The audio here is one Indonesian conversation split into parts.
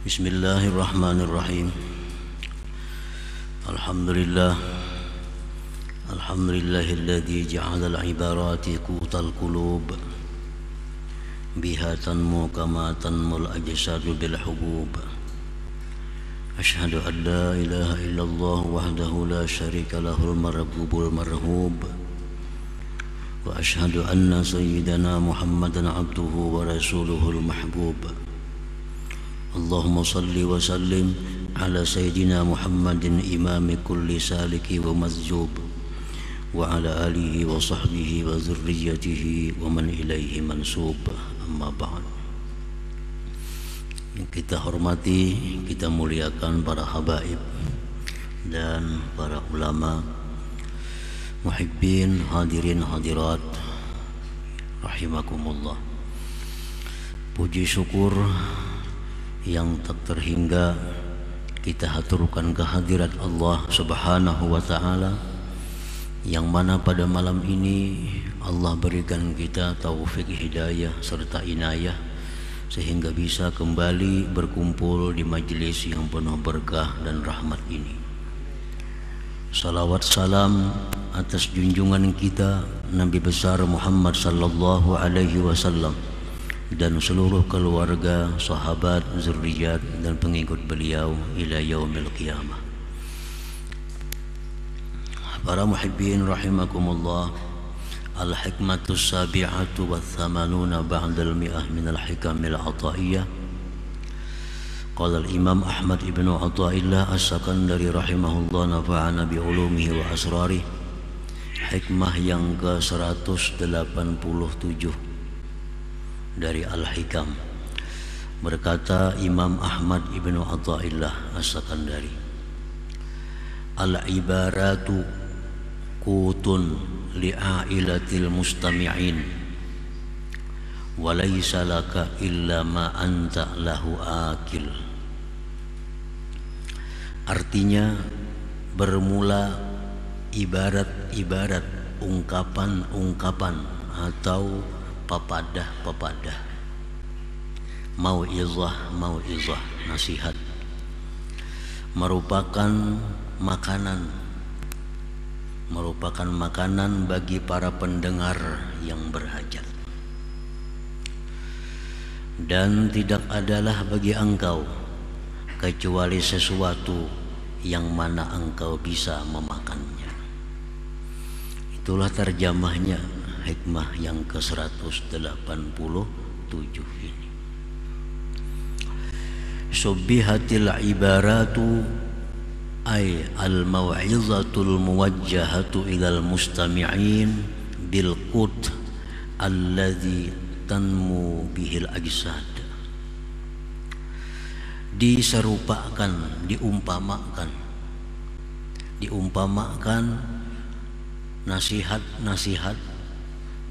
Bismillahirrahmanirrahim. Alhamdulillah. Alhamdulillahilladzi ja'ala al-ibarati qutal qulub biha tanmu kama tanmul ajsadu bil hubub. Asyhadu an la ilaha illallah wahdahu la syarika lahul marhubul marhub. Wa asyhadu anna sayyidana Muhammadan abduhu wa rasuluhul mahbub. Allahumma salli wa sallim ala sayyidina Muhammadin imami kulli saliki wa mazjub wa ala alihi wa sahbihi wa zurriyatihi wa man ilaihi mansub. Amma ba'd. Kita hormati, kita muliakan para habaib dan para ulama, muhibbin, hadirin hadirat rahimakumullah. Puji syukur yang tak terhingga kita haturkan kehadirat Allah Subhanahu wa ta'ala, yang mana pada malam ini Allah berikan kita taufik hidayah serta inayah sehingga bisa kembali berkumpul di majlis yang penuh berkah dan rahmat ini. Salawat salam atas junjungan kita Nabi besar Muhammad sallallahu alaihi wasallam dan seluruh keluarga, sahabat, zurriyat dan pengikut beliau ila yaumil qiyamah. Para muhibbin rahimakumullah, al-hikmatus sabi'atu wa thamanuna ba'dal mi'ah minal hikamil ataiyah. Qala al-imam Ahmad ibn Athaillah as-Sakandari rahimahullah, nafa'ana bi'ulumihi wa asrarih. Hikmah yang ke-187 dari Al-Hikam. Berkata Imam Ahmad ibn Athaillah as-Sakandari, al-ibaratu qutun li'ailatil mustami'in wa laysa laka illa ma anta lahu akil. Artinya, bermula ibarat-ibarat, ungkapan-ungkapan atau pepadah-pepadah, mau'izah, nasihat, merupakan makanan bagi para pendengar yang berhajat. Dan tidak adalah bagi engkau kecuali sesuatu yang mana engkau bisa memakannya. Itulah terjemahnya hikmah yang ke-187 ini. Subbihatil ibaratu ay al-mau'izatul muwajjahatu ilal mustami'in bil qut alladhi tanmu bihil ajsad. Diserupakan, diumpamakan nasihat-nasihat,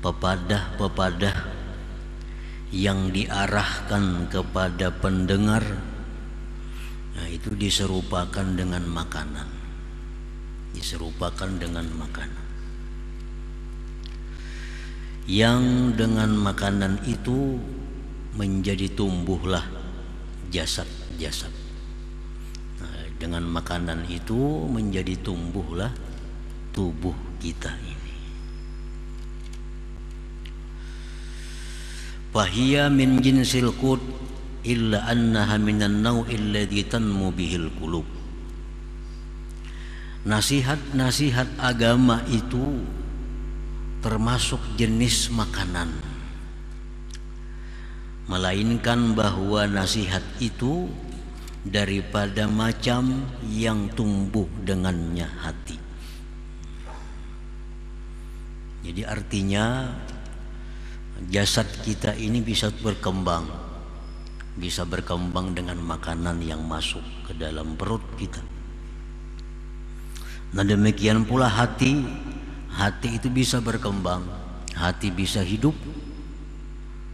pepadah-pepadah yang diarahkan kepada pendengar. Nah, itu diserupakan dengan makanan. Yang dengan makanan itu menjadi tumbuhlah jasad-jasad. Nah, dengan makanan itu menjadi tumbuhlah tubuh kita ini. Fahiya min jinsil qut illa annaha minan naw'il ladzi tanmu bihil qulub. Nasihat-nasihat agama itu termasuk jenis makanan, melainkan bahwa nasihat itu daripada macam yang tumbuh dengannya hati. Jadi artinya jasad kita ini bisa berkembang dengan makanan yang masuk ke dalam perut kita. Nah, demikian pula hati itu bisa berkembang, hati bisa hidup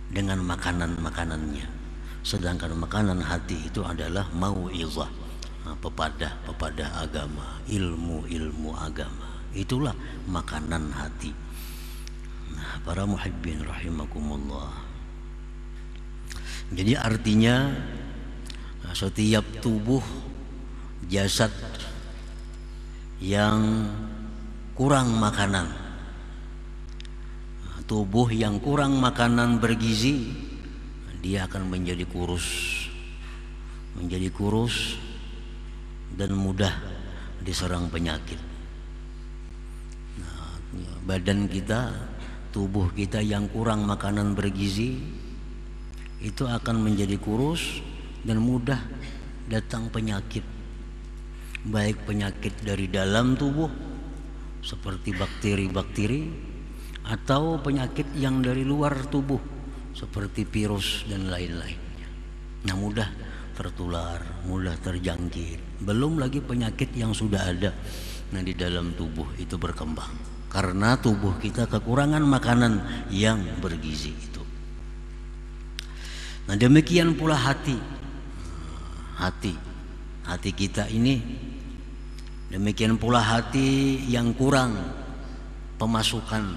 dengan makanan-makanannya. Sedangkan makanan hati itu adalah mau'izah, pepadah agama, ilmu agama. Itulah makanan hati. Nah, para muhibbin rahimakumullah, jadi artinya Nah, setiap tubuh jasad yang kurang makanan, tubuh yang kurang makanan bergizi, dia akan menjadi kurus dan mudah diserang penyakit. Nah, badan kita, tubuh kita yang kurang makanan bergizi itu akan menjadi kurus dan mudah datang penyakit, baik penyakit dari dalam tubuh seperti bakteri-bakteri atau penyakit yang dari luar tubuh seperti virus dan lain-lainnya. Nah, mudah tertular, mudah terjangkit. Belum lagi penyakit yang sudah ada di dalam tubuh itu berkembang karena tubuh kita kekurangan makanan yang bergizi itu. Nah, demikian pula hati kita ini, demikian pula hati yang kurang pemasukan,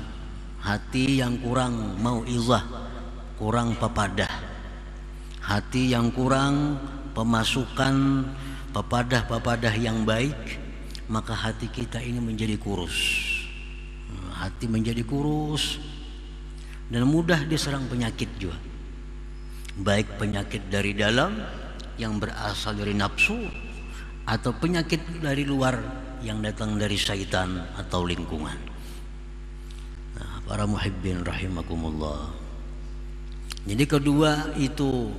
hati yang kurang mau'izah, kurang pepadah, hati yang kurang pemasukan pepadah yang baik, maka hati kita ini menjadi kurus. Hati menjadi kurus dan mudah diserang penyakit juga, baik penyakit dari dalam yang berasal dari nafsu atau penyakit dari luar yang datang dari syaitan atau lingkungan. Nah, para muhibbin rahimakumullah. Jadi kedua itu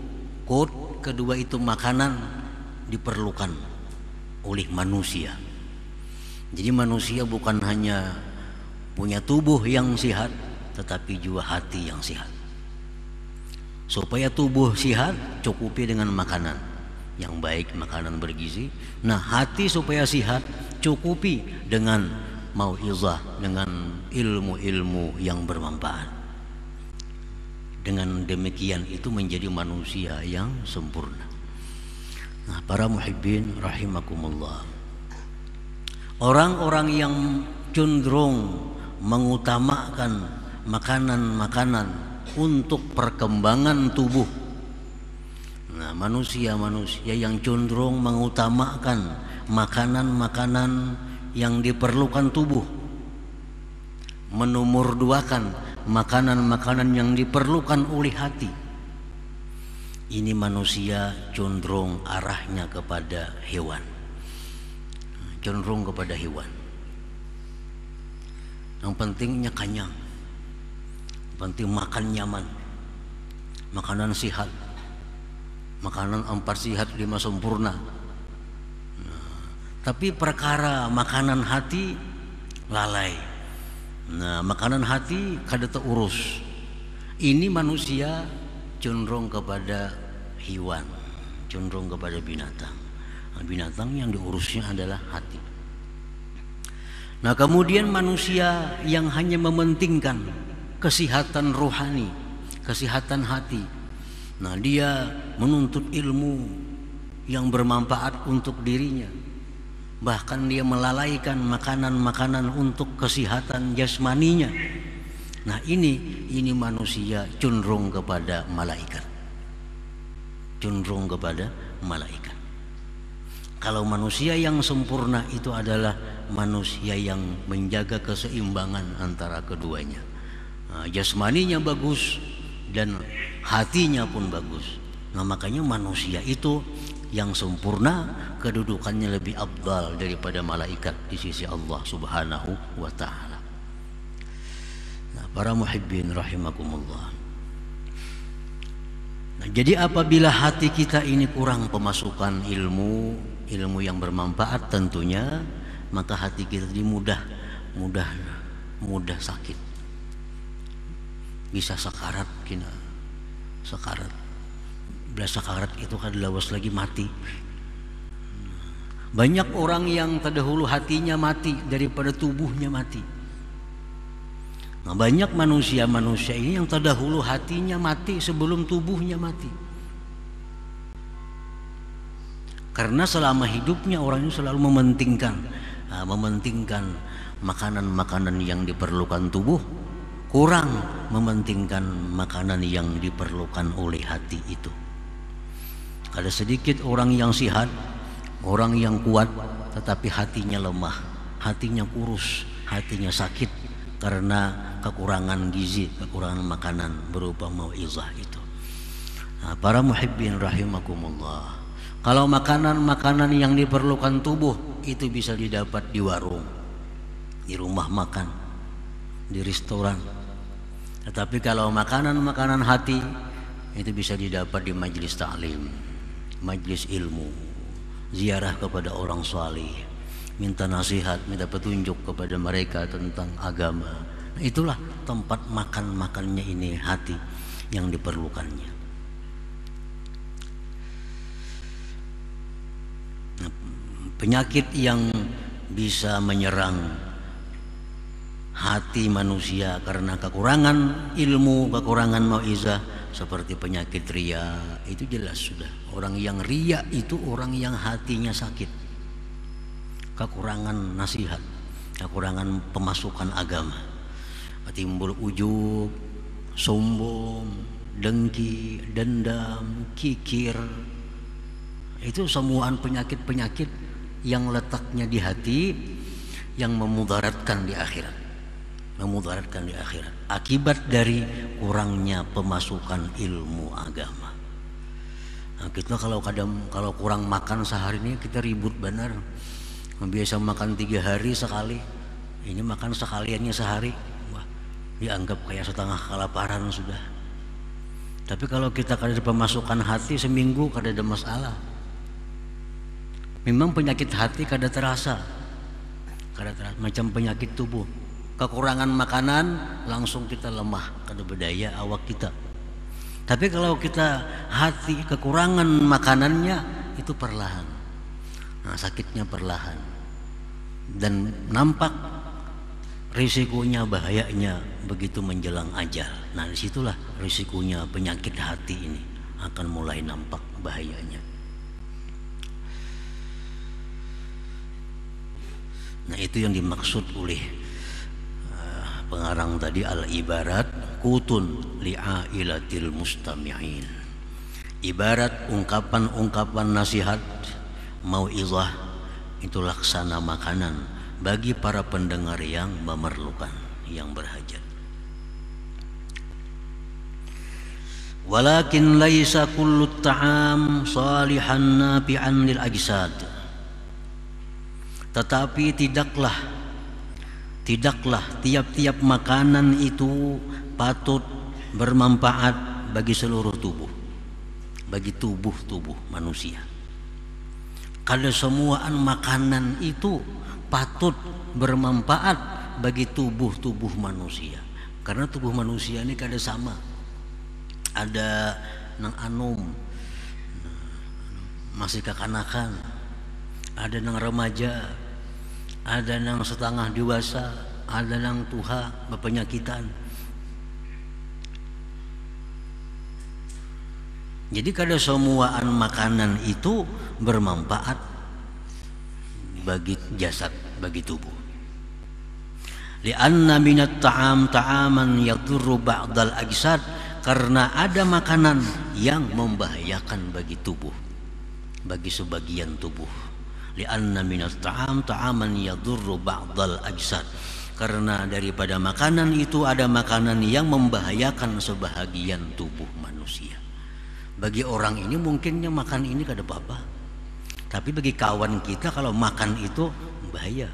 makanan diperlukan oleh manusia. Jadi manusia bukan hanya punya tubuh yang sehat, tetapi juga hati yang sehat. Supaya tubuh sehat, cukupi dengan makanan yang baik, makanan bergizi. Nah, hati supaya sehat, cukupi dengan mau'izah, dengan ilmu-ilmu yang bermanfaat. Dengan demikian itu menjadi manusia yang sempurna. Nah, para muhibbin rahimakumullah, orang-orang yang cenderung mengutamakan makanan-makanan untuk perkembangan tubuh, nah, manusia yang cenderung mengutamakan makanan-makanan yang diperlukan tubuh, menomorduakan makanan-makanan yang diperlukan oleh hati, ini manusia cenderung arahnya kepada hewan, cenderung kepada hewan. Yang pentingnya kenyang, penting makan nyaman, makanan sehat, makanan 4 sehat 5 sempurna. Nah, tapi perkara makanan hati lalai. Nah, makanan hati kada terurus. Ini manusia cenderung kepada hewan, cenderung kepada binatang. Nah, binatang yang diurusnya adalah hati. Nah, kemudian manusia yang hanya mementingkan kesehatan rohani, kesehatan hati. Nah, dia menuntut ilmu yang bermanfaat untuk dirinya. Bahkan dia melalaikan makanan-makanan untuk kesehatan jasmaninya. Nah, ini manusia cenderung kepada malaikat. Cenderung kepada malaikat. Kalau manusia yang sempurna itu adalah manusia yang menjaga keseimbangan antara keduanya. Nah, jasmaninya bagus dan hatinya pun bagus. Nah, makanya manusia itu yang sempurna kedudukannya lebih afdal daripada malaikat di sisi Allah Subhanahu wa ta'ala. Nah, para muhibbin rahimakumullah. Nah, jadi apabila hati kita ini kurang pemasukan ilmu yang bermanfaat tentunya, maka hati kita ini mudah sakit. Bisa sakarat kina. Sakarat. Bila sakarat itu kan lawas lagi mati. Banyak orang yang terdahulu hatinya mati daripada tubuhnya mati. Nah, banyak manusia ini yang terdahulu hatinya mati sebelum tubuhnya mati. Karena selama hidupnya orang itu selalu mementingkan makanan-makanan yang diperlukan tubuh, kurang mementingkan makanan yang diperlukan oleh hati itu. Ada sedikit orang yang sihat, orang yang kuat, tetapi hatinya lemah, hatinya kurus, hatinya sakit karena kekurangan gizi, kekurangan makanan berupa mau'izah itu. Nah, para muhibbin rahimakumullah, kalau makanan-makanan yang diperlukan tubuh itu bisa didapat di warung, di rumah makan, di restoran. Tetapi kalau makanan-makanan hati itu bisa didapat di majelis ta'lim, majelis ilmu, ziarah kepada orang salih, minta nasihat, minta petunjuk kepada mereka tentang agama. Nah, itulah tempat makan-makannya ini hati yang diperlukannya. Nah, penyakit yang bisa menyerang hati manusia karena kekurangan ilmu, kekurangan mau'izah, seperti penyakit ria, itu jelas sudah. Orang yang ria itu orang yang hatinya sakit, kekurangan nasihat, kekurangan pemasukan agama, timbul ujub, sombong, dengki, dendam, kikir. Itu semuaan penyakit-penyakit yang letaknya di hati, yang memudaratkan di akhirat, memudaratkan di akhirat akibat dari kurangnya pemasukan ilmu agama. Nah, kita kalau kurang makan sehari ini kita ribut benar. Biasa makan 3 hari sekali, ini makan sekaliannya sehari, wah, dianggap kayak setengah kelaparan sudah. Tapi kalau kita kada pemasukan hati seminggu kada ada masalah. Memang penyakit hati kada terasa, macam penyakit tubuh. Kekurangan makanan langsung kita lemah, kada berdaya awak kita. Tapi kalau kita hati kekurangan makanannya itu perlahan, nah, sakitnya perlahan, dan nampak risikonya, bahayanya begitu menjelang ajal. Nah, disitulah risikonya penyakit hati ini akan mulai nampak bahayanya. Nah, itu yang dimaksud oleh pengarang tadi, al-ibarat kutun li'ailatil mustami'in. Ibarat ungkapan-ungkapan nasihat, mau'izah itu laksana makanan bagi para pendengar yang memerlukan, yang berhajat. Walakin laisa kullu ta'am salihan nafi'an lil ajsad. Tetapi tidaklah tiap-tiap makanan itu patut bermanfaat bagi seluruh tubuh, bagi tubuh manusia. Kada semuaan makanan itu patut bermanfaat bagi tubuh manusia, karena tubuh manusia ini kada sama. Ada nang anum, masih kekanakan, ada nang remaja, ada nang setengah dewasa, ada nang tua berpenyakitan. Jadi kada semuaan makanan itu bermanfaat bagi jasad, bagi tubuh. Li'anna minat ta'am ta'aman yadurru ba'dal ajsad, karena ada makanan yang membahayakan bagi tubuh, bagi sebagian tubuh. Li'anna minat ta'am ta'aman yadurru ba'dal ajsad, karena daripada makanan itu ada makanan yang membahayakan sebahagian tubuh manusia. Bagi orang ini mungkinnya makan ini kada apa-apa, tapi bagi kawan kita kalau makan itu bahaya.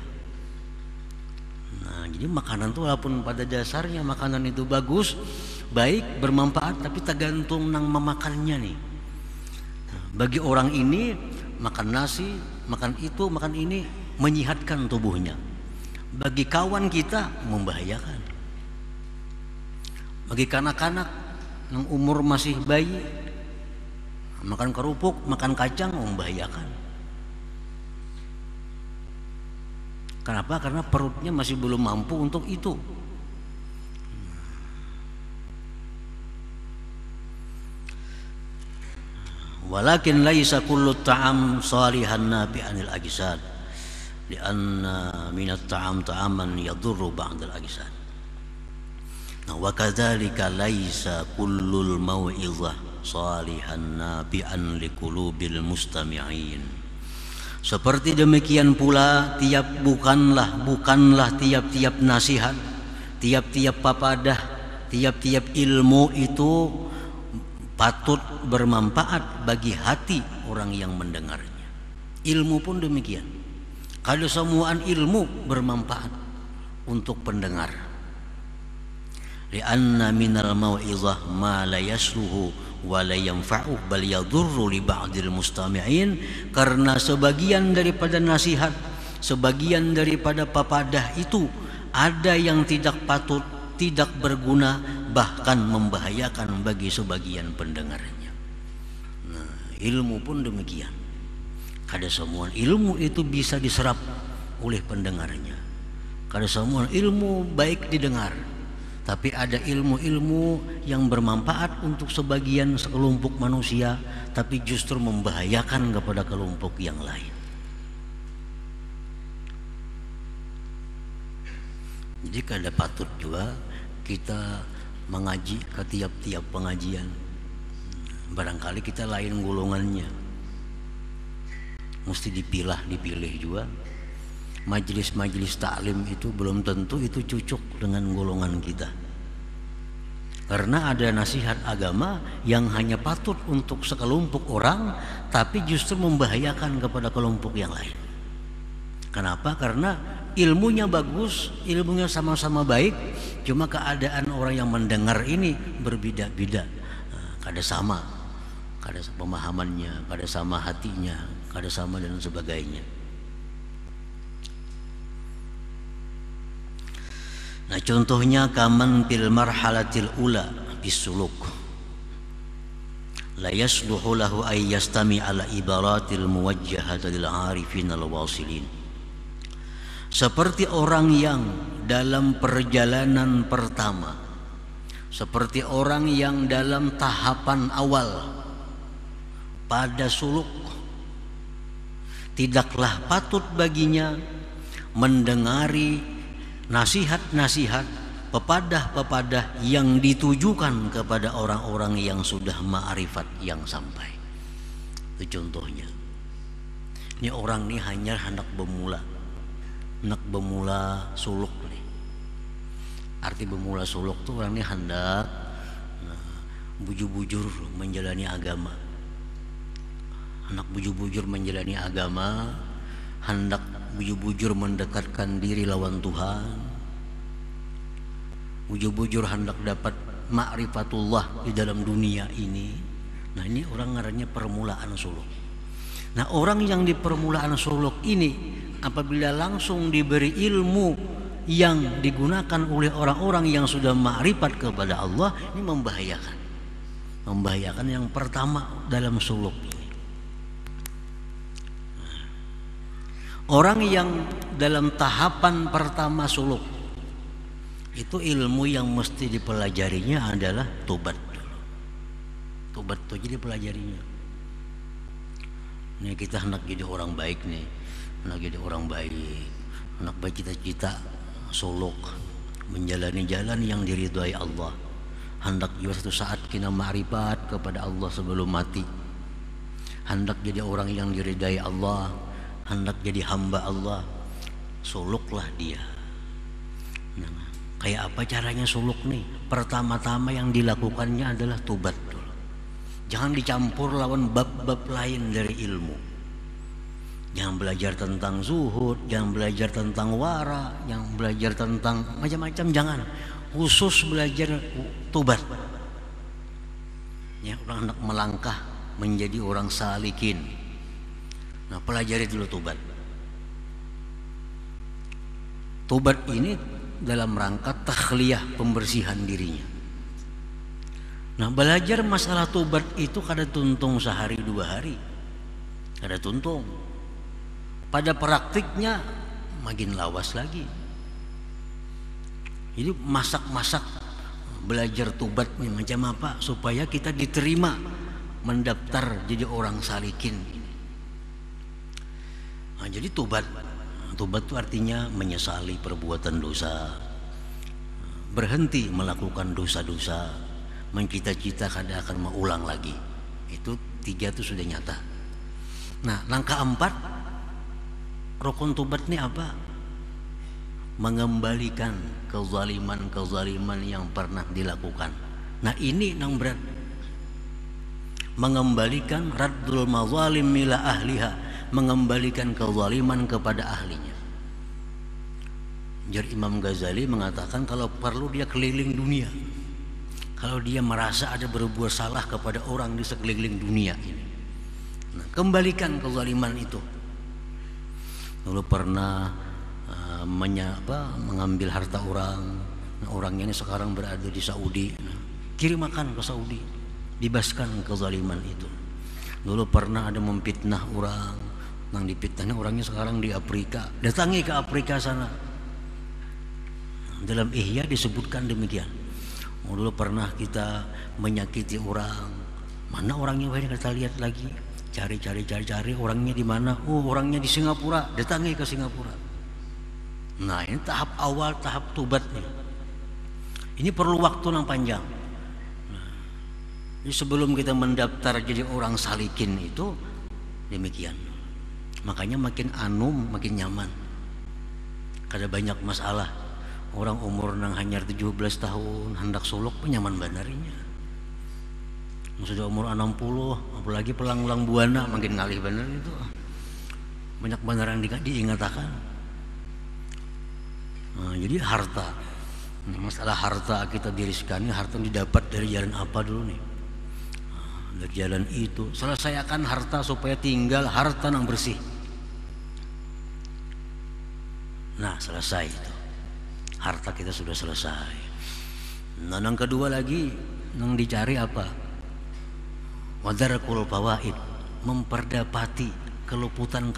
Nah, jadi makanan itu walaupun pada dasarnya makanan itu bagus, baik, bermanfaat, tapi tergantung nang memakannya nih. Nah, bagi orang ini makan nasi, makan itu, makan ini menyehatkan tubuhnya. Bagi kawan kita membahayakan. Bagi kanak-kanak yang umur masih bayi, makan kerupuk, makan kacang membahayakan. Kenapa? Karena perutnya masih belum mampu untuk itu. Walakin laisa kullu ta'am salihan nafi'anil ajsad, lianna minat ta'am ta'aman yadurru ba'dal ajsad. Nah, wa kadzalika laisa kullul mau'izah salihan nabi'an liqulubil mustami'in. Seperti demikian pula bukanlah tiap-tiap nasihat, tiap-tiap papadah, tiap-tiap ilmu itu patut bermanfaat bagi hati orang yang mendengarnya. Ilmu pun demikian. Kalau semuaan ilmu bermanfaat untuk pendengar. Lianna minal mau'izah ma la yasluhu wa la yanfa'u bal yadurru li ba'dil mustami'in, karena sebagian daripada nasihat, sebagian daripada papadah itu ada yang tidak patut, tidak berguna, bahkan membahayakan bagi sebagian pendengarnya. Nah, ilmu pun demikian. Kada semua ilmu itu bisa diserap oleh pendengarnya. Kada semua ilmu baik didengar. Tapi ada ilmu-ilmu yang bermanfaat untuk sebagian sekelompok manusia, tapi justru membahayakan kepada kelompok yang lain. Jadi kada patut juga kita mengaji ke tiap-tiap pengajian. Barangkali kita lain golongannya, mesti dipilih juga. Majelis-majelis taklim itu belum tentu itu cocok dengan golongan kita, karena ada nasihat agama yang hanya patut untuk sekelompok orang, tapi justru membahayakan kepada kelompok yang lain. Kenapa? Karena ilmunya bagus, ilmunya sama-sama baik, cuma keadaan orang yang mendengar ini berbeda-beda, kada sama, kada pemahamannya, kada sama hatinya, kada sama dan sebagainya. Nah, contohnya kaman fil marhalatil ula bisuluk la yasluhu lahu ay yastami ala ibaratil muwajjahati lil arifin al wasilin. Seperti orang yang dalam perjalanan pertama, seperti orang yang dalam tahapan awal pada suluk, tidaklah patut baginya mendengari nasihat-nasihat, pepadah-pepadah yang ditujukan kepada orang-orang yang sudah ma'rifat yang sampai. Itu contohnya. Ini orang ini hanya hendak bemula suluk nih. Arti bemula suluk tuh orang ini hendak bujur-bujur menjalani agama. Hendak bujur-bujur menjalani agama, hendak bujur-bujur mendekatkan diri lawan Tuhan, bujur-bujur hendak dapat ma'rifatullah di dalam dunia ini. Nah, ini orang ngarannya permulaan suluk. Nah, orang yang di permulaan suluk ini apabila langsung diberi ilmu yang digunakan oleh orang-orang yang sudah ma'rifat kepada Allah, ini membahayakan yang pertama dalam suluk. Orang yang dalam tahapan pertama suluk itu ilmu yang mesti dipelajarinya adalah tobat dulu. Tobat itu jadi pelajarinya. Nih kita hendak jadi orang baik nih, hendak jadi orang baik, hendak bercita-cita suluk menjalani jalan yang diridhai Allah. Hendak juga satu saat kita ma'rifat kepada Allah sebelum mati. Hendak jadi orang yang diridhai Allah, hendak jadi hamba Allah, suluklah dia. Nah, kayak apa caranya suluk nih? Pertama-tama yang dilakukannya adalah tobat dulu. Jangan dicampur lawan bab-bab lain dari ilmu. Jangan belajar tentang zuhud, jangan belajar tentang wara, jangan belajar tentang macam-macam, jangan. Khusus belajar tobat. Ya, orang hendak melangkah menjadi orang salikin. Nah, pelajari dulu tobat. Tobat ini dalam rangka takhliyah, pembersihan dirinya. Nah, belajar masalah tobat itu kada tuntung sehari dua hari, kada tuntung. Pada praktiknya makin lawas lagi. Jadi masak-masak belajar tobat macam apa supaya kita diterima mendaftar jadi orang salikin. Nah, jadi tobat itu artinya menyesali perbuatan dosa, berhenti melakukan dosa-dosa, mencita-cita kada akan mengulang lagi. Itu 3 itu sudah nyata. Nah, langkah 4 rukun tobat ini apa? Mengembalikan kezaliman yang pernah dilakukan. Nah, ini yang berat. Mengembalikan raddul mazalim ila ahliha, mengembalikan kezaliman kepada ahlinya. Jadi Imam Ghazali mengatakan kalau perlu dia keliling dunia. Kalau dia merasa ada berbuat salah kepada orang di sekeliling dunia ini, nah, kembalikan kezaliman itu. Dulu pernah mengambil harta orang. Nah, orangnya ini sekarang berada di Saudi. Nah, kirimkan ke Saudi, bebaskan kezaliman itu. Dulu pernah ada memfitnah orang. Nah, dipitnahnya orangnya sekarang di Afrika. Datangi ke Afrika sana. Dalam Ihya disebutkan demikian. Dulu pernah kita menyakiti orang. Mana orangnya? Kita lihat lagi, cari orangnya di mana? Oh, orangnya di Singapura. Datangi ke Singapura. Nah, ini tahap awal, tahap tobatnya. Ini perlu waktu yang panjang. Nah, jadi sebelum kita mendaftar jadi orang salikin itu demikian. Makanya makin anum makin nyaman. Kada banyak masalah. Orang umur nang hanyar 17 tahun hendak suluk nyaman banarinya. Sudah umur 60, apalagi pelang-pelang buana makin ngalih bener itu. Banyak benar yang diingatakan. Nah, jadi harta. Nah, masalah harta kita diriskan, harta didapat dari jalan apa dulu nih? Nah, dari jalan itu selesaikan harta supaya tinggal harta yang bersih. Nah, selesai itu. Harta kita sudah selesai. Nah, yang kedua lagi yang dicari apa? Wadarakul fawaid, memperdapati keluputan.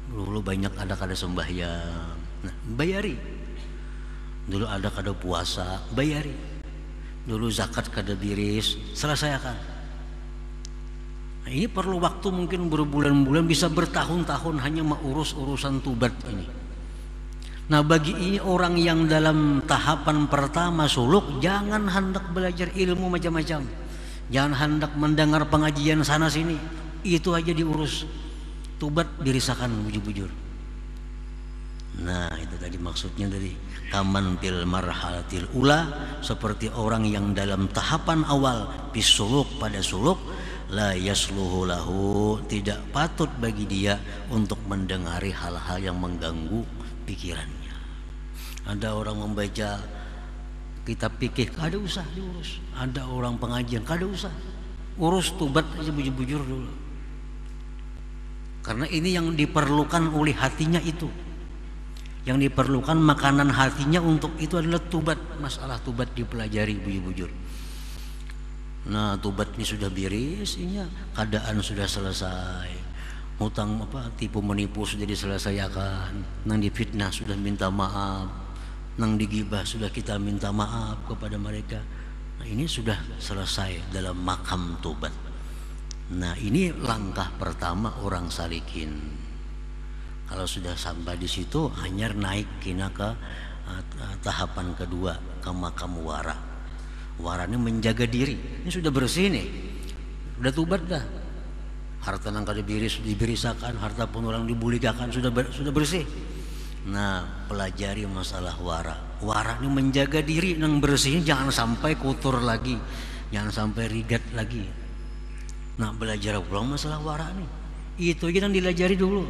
Dulu banyak ada kada sembahyang, nah, bayari. Dulu ada kada puasa, bayari. Dulu zakat kada diris, selesaikan. Nah, ini perlu waktu mungkin berbulan-bulan, bisa bertahun-tahun hanya mengurus urusan tobat ini. Nah, bagi ini orang yang dalam tahapan pertama suluk, jangan hendak belajar ilmu macam-macam, jangan hendak mendengar pengajian sana sini, itu aja diurus. Tobat dirisakan bujur-bujur. Nah, itu tadi maksudnya dari kaman fil marhalatil ula, seperti orang yang dalam tahapan awal bisuluk pada suluk, la yasluhu lahu, tidak patut bagi dia untuk mendengari hal-hal yang mengganggu pikirannya. Ada orang membaca kitab fikih, kada usah diurus. Ada orang pengajian, kada usah. Urus tobat aja bujur-bujur dulu. Karena ini yang diperlukan oleh hatinya itu. Yang diperlukan makanan hatinya untuk itu adalah tobat. Masalah tobat dipelajari bujur-bujur. Nah, tobat ini sudah beres, keadaan sudah selesai. Hutang tipu menipu sudah diselesaikan, nang difitnah sudah minta maaf, nang digibah sudah kita minta maaf kepada mereka. Nah, ini sudah selesai dalam makam tobat. Nah, ini langkah pertama orang salikin. Kalau sudah sampai di situ, hanya naik kina ke tahapan kedua, ke makam wara. Wara ini menjaga diri. Ini sudah bersih nih, udah tobat dah. Harta nang kada diberisakan, harta pun orang dibulikakan, sudah bersih. Nah, pelajari masalah wara. Wara ini menjaga diri nang bersih, jangan sampai kotor lagi, jangan sampai rigat lagi. Nah, belajar pulang masalah wara nih. Itu aja yang dilajari dulu.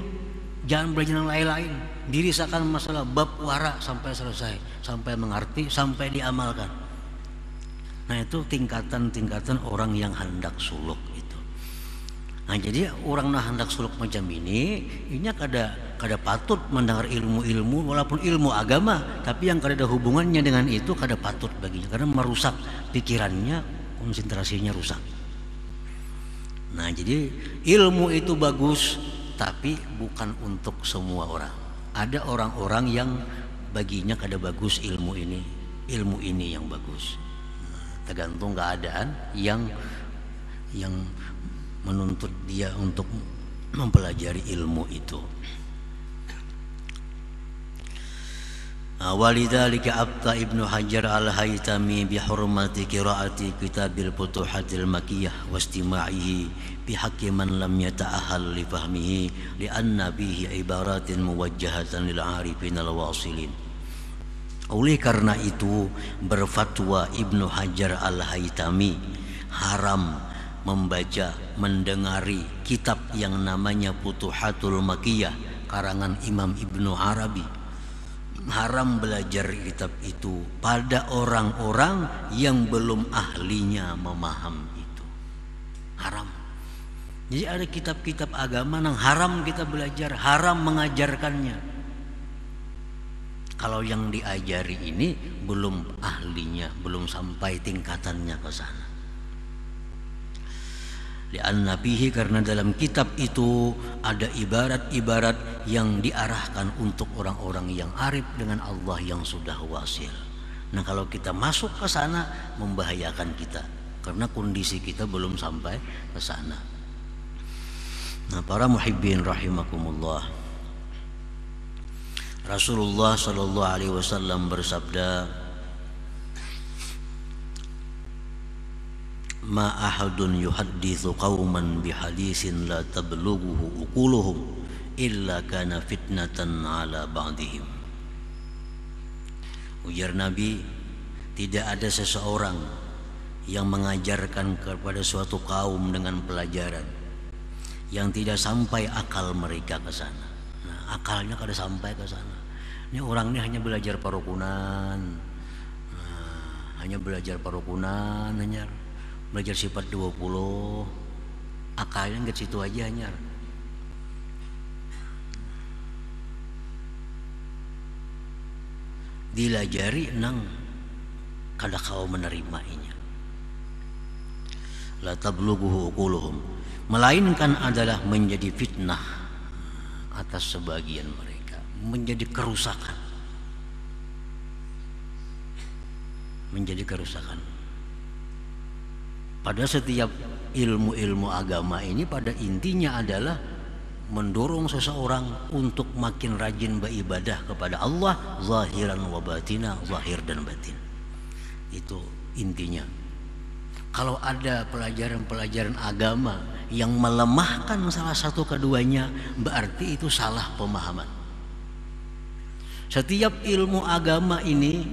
Jangan belajar yang lain-lain. Dirisakan masalah bab wara sampai selesai, sampai mengerti, sampai diamalkan. Nah, itu tingkatan-tingkatan orang yang hendak suluk. Nah, jadi orang nah hendak suluk macam ini kada patut mendengar ilmu-ilmu, walaupun ilmu agama, tapi yang kada ada hubungannya dengan itu kada patut baginya, karena merusak pikirannya, konsentrasinya rusak. Nah, jadi ilmu itu bagus, tapi bukan untuk semua orang. Ada orang-orang yang baginya kada bagus ilmu ini yang bagus. Nah, tergantung keadaan yang menuntut dia untuk mempelajari ilmu itu. Walidzalika abta Ibnu Hajar al-Haytami bihurmati qiraati kitabil Futuhatil Makkiyah wa istima'ihi bihaqqi man lam yata'ahhal li fahmihi li'anna bihi ibaratin muwajjahatan lil 'arifin al-wasilin. Oleh karena itu berfatwa Ibnu Hajar al-Haytami haram membaca, mendengari kitab yang namanya Futuhatul Makkiyah karangan Imam Ibnu Arabi. Haram belajar kitab itu pada orang-orang yang belum ahlinya memaham itu. Haram. Jadi ada kitab-kitab agama yang haram kita belajar, haram mengajarkannya. Kalau yang diajari ini belum ahlinya, belum sampai tingkatannya ke sana. Li'anna fihi, karena dalam kitab itu ada ibarat-ibarat yang diarahkan untuk orang-orang yang arif dengan Allah yang sudah wasil. Nah, kalau kita masuk ke sana membahayakan kita karena kondisi kita belum sampai ke sana. Nah, para muhibbin rahimakumullah, Rasulullah sallallahu alaihi wasallam bersabda, ma ahadun yuhadditsu qauman bihadisin la tablughuhu uquluhum illa kana fitnatan ala ba'dihim. Ujar Nabi, tidak ada seseorang yang mengajarkan kepada suatu kaum dengan pelajaran yang tidak sampai akal mereka ke sana. Nah, akalnya kada sampai ke sana. Ini orang ini hanya belajar parukunan, hanya belajar parukunan, hanya belajar sifat 20, akalnya nggak situ aja hanya. Dilajari nang kada kau menerimainya. La tablughuhu uquluhum, melainkan adalah menjadi fitnah atas sebagian mereka, menjadi kerusakan. Menjadi kerusakan. Pada setiap ilmu-ilmu agama ini pada intinya adalah mendorong seseorang untuk makin rajin beribadah kepada Allah zahiran wa batina, zahir dan batin. Itu intinya. Kalau ada pelajaran-pelajaran agama yang melemahkan salah satu keduanya, berarti itu salah pemahaman. Setiap ilmu agama ini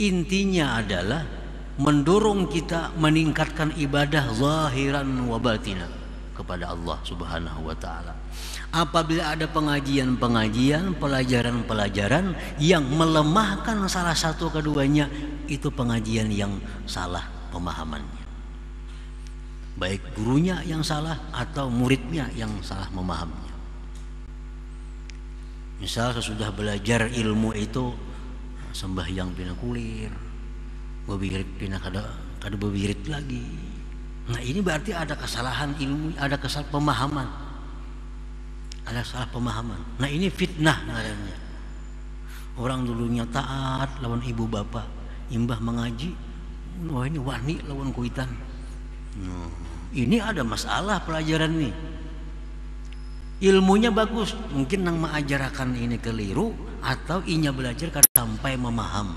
intinya adalah mendorong kita meningkatkan ibadah zahiran wa batina kepada Allah Subhanahu wa taala. Apabila ada pengajian-pengajian, pelajaran-pelajaran yang melemahkan salah satu keduanya, itu pengajian yang salah pemahamannya. Baik gurunya yang salah atau muridnya yang salah memahaminya. Misal sesudah belajar ilmu itu sembahyang pina kulir, bebirit pina kada bebirit lagi. Nah, ini berarti ada kesalahan ilmu, ada kesalahan pemahaman. Ada salah pemahaman. Nah, ini fitnah ngarannya. Orang dulunya taat lawan ibu bapak, imbah mengaji, wah ini wani lawan kuitan. Ini ada masalah pelajaran nih. Ilmunya bagus, mungkin nang mengajarkan ini keliru atau inya belajar kada sampai memaham.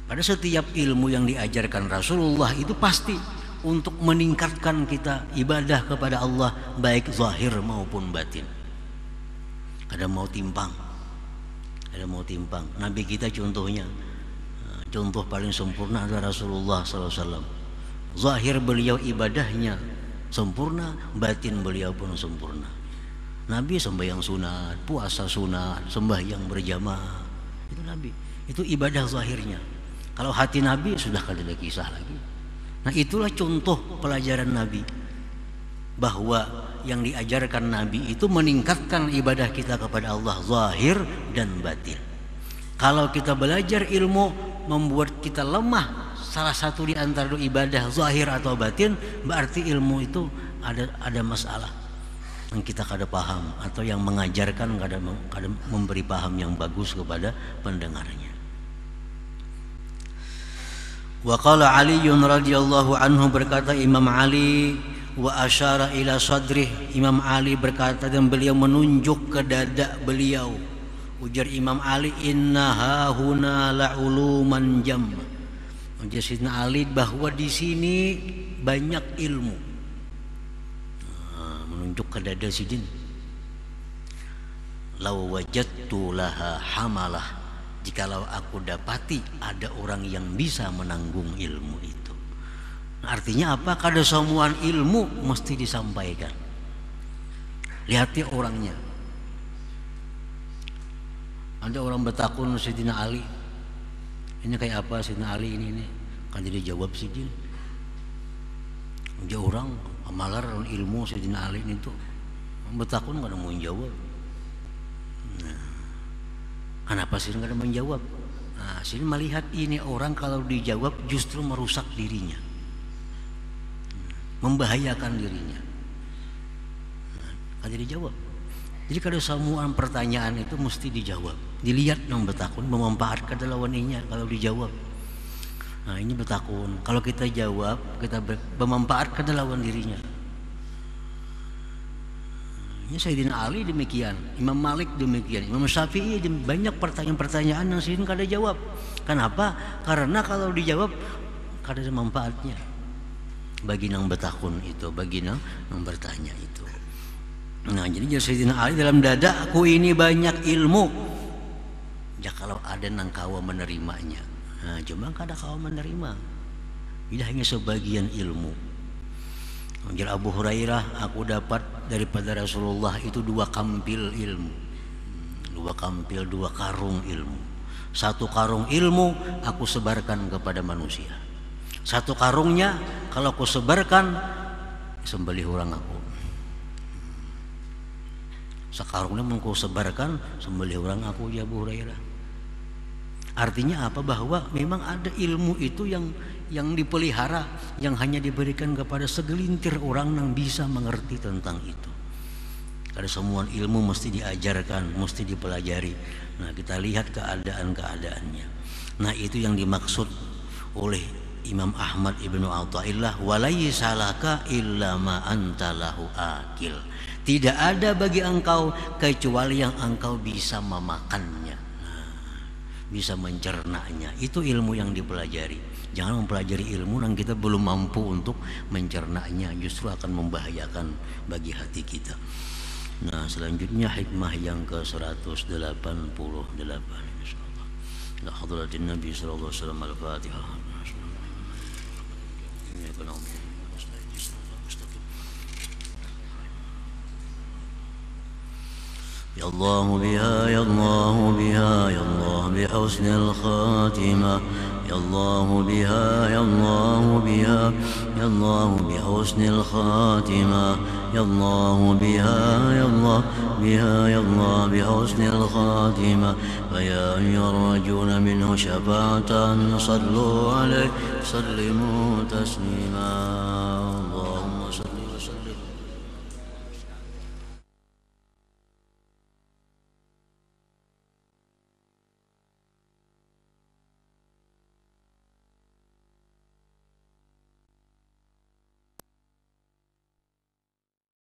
Pada setiap ilmu yang diajarkan Rasulullah itu pasti untuk meningkatkan kita ibadah kepada Allah baik zahir maupun batin. Kada mau timpang. Kada mau timpang. Nabi kita contohnya, contoh paling sempurna adalah Rasulullah SAW. Zahir beliau ibadahnya sempurna, batin beliau pun sempurna. Nabi sembahyang sunat, puasa sunat, sembahyang berjamaah. Itu Nabi. Itu ibadah zahirnya. Kalau hati Nabi sudah kada ada kisah lagi. Nah, itulah contoh pelajaran Nabi, bahwa yang diajarkan Nabi itu meningkatkan ibadah kita kepada Allah zahir dan batin. Kalau kita belajar ilmu membuat kita lemah salah satu di antara dua ibadah zahir atau batin, berarti ilmu itu ada masalah yang kita kada paham, atau yang mengajarkan kada memberi paham yang bagus kepada pendengarnya. Wa qala Ali radhiyallahu anhu, berkata Imam Ali, wa asyara ila sadrih, Imam Ali berkata dan beliau menunjuk ke dada beliau, Ujar Imam Ali, innaha huna la'uluman jam. Ujar Sayyidina Ali bahwa di sini banyak ilmu. Menunjuk ke dada Sidin. Lau wajadtu laha hamalah, jikalau aku dapati ada orang yang bisa menanggung ilmu itu. Artinya apa? Kada semua ilmu mesti disampaikan. Lihat orangnya. Ada orang bertakun Sayyidina Ali, ini kayak apa Sayyidina Ali ini kan jadi jawab Sidin. Dia orang amalar ilmu Sayyidina Ali ini tuh bertakun kada mau jawab. Nah, kenapa Sidin kada mau jawab? Nah, Sidin melihat ini orang kalau dijawab justru merusak dirinya, membahayakan dirinya. Kan jadi jawab. Jadi kalau semua pertanyaan itu mesti dijawab. Dilihat dong bertakun memanfaatkan lawannya kalau dijawab. Nah ini bertakun. Kalau kita jawab, kita memanfaatkan lawan dirinya. Ini Sayyidina Ali demikian, Imam Malik demikian, Imam Syafi'i banyak pertanyaan-pertanyaan yang Sayyidina kada jawab. Kenapa? Karena kalau dijawab kada ada manfaatnya bagi nang bertakun itu, bagi nang bertanya itu. Nah jadi Sayyidina Ali dalam dadaku ini banyak ilmu. Ya kalau ada nang kawa menerimanya. Nah cuma kada kawa menerima. Ini hanya sebagian ilmu. Anjir Abu Hurairah, aku dapat daripada Rasulullah itu 2 kampil ilmu. 2 kampil, 2 karung ilmu. 1 karung ilmu aku sebarkan kepada manusia. 1 karungnya kalau aku sebarkan sembelih orang aku. Sekarungnya mengkau sebarkan sembelih orang aku ya Abu Hurairah. Artinya apa? Bahwa memang ada ilmu itu yang dipelihara, yang hanya diberikan kepada segelintir orang yang bisa mengerti tentang itu. Karena semua ilmu mesti diajarkan, mesti dipelajari. Nah kita lihat keadaan-keadaannya. Nah itu yang dimaksud oleh Imam Ahmad Ibnu Athaillah, walaysa laka illa ma anta lahu akil. Tidak ada bagi engkau kecuali yang engkau bisa memakannya, bisa mencernanya. Itu ilmu yang dipelajari. Jangan mempelajari ilmu yang kita belum mampu untuk mencernanya, justru akan membahayakan bagi hati kita. Nah selanjutnya hikmah yang ke-188, insyaallah. La hadratin Nabi sallallahu alaihi wasallam, al-Fatihah. يا الله بها يا الله بها يا الله بحسن الخاتمة يا الله بها يا الله بها يا الله بحسن الخاتمة يا الله بها يا الله بها يا الله بحسن الخاتمة فيا يرجون منه شفاعة صلوا عليه سلموا تسليما.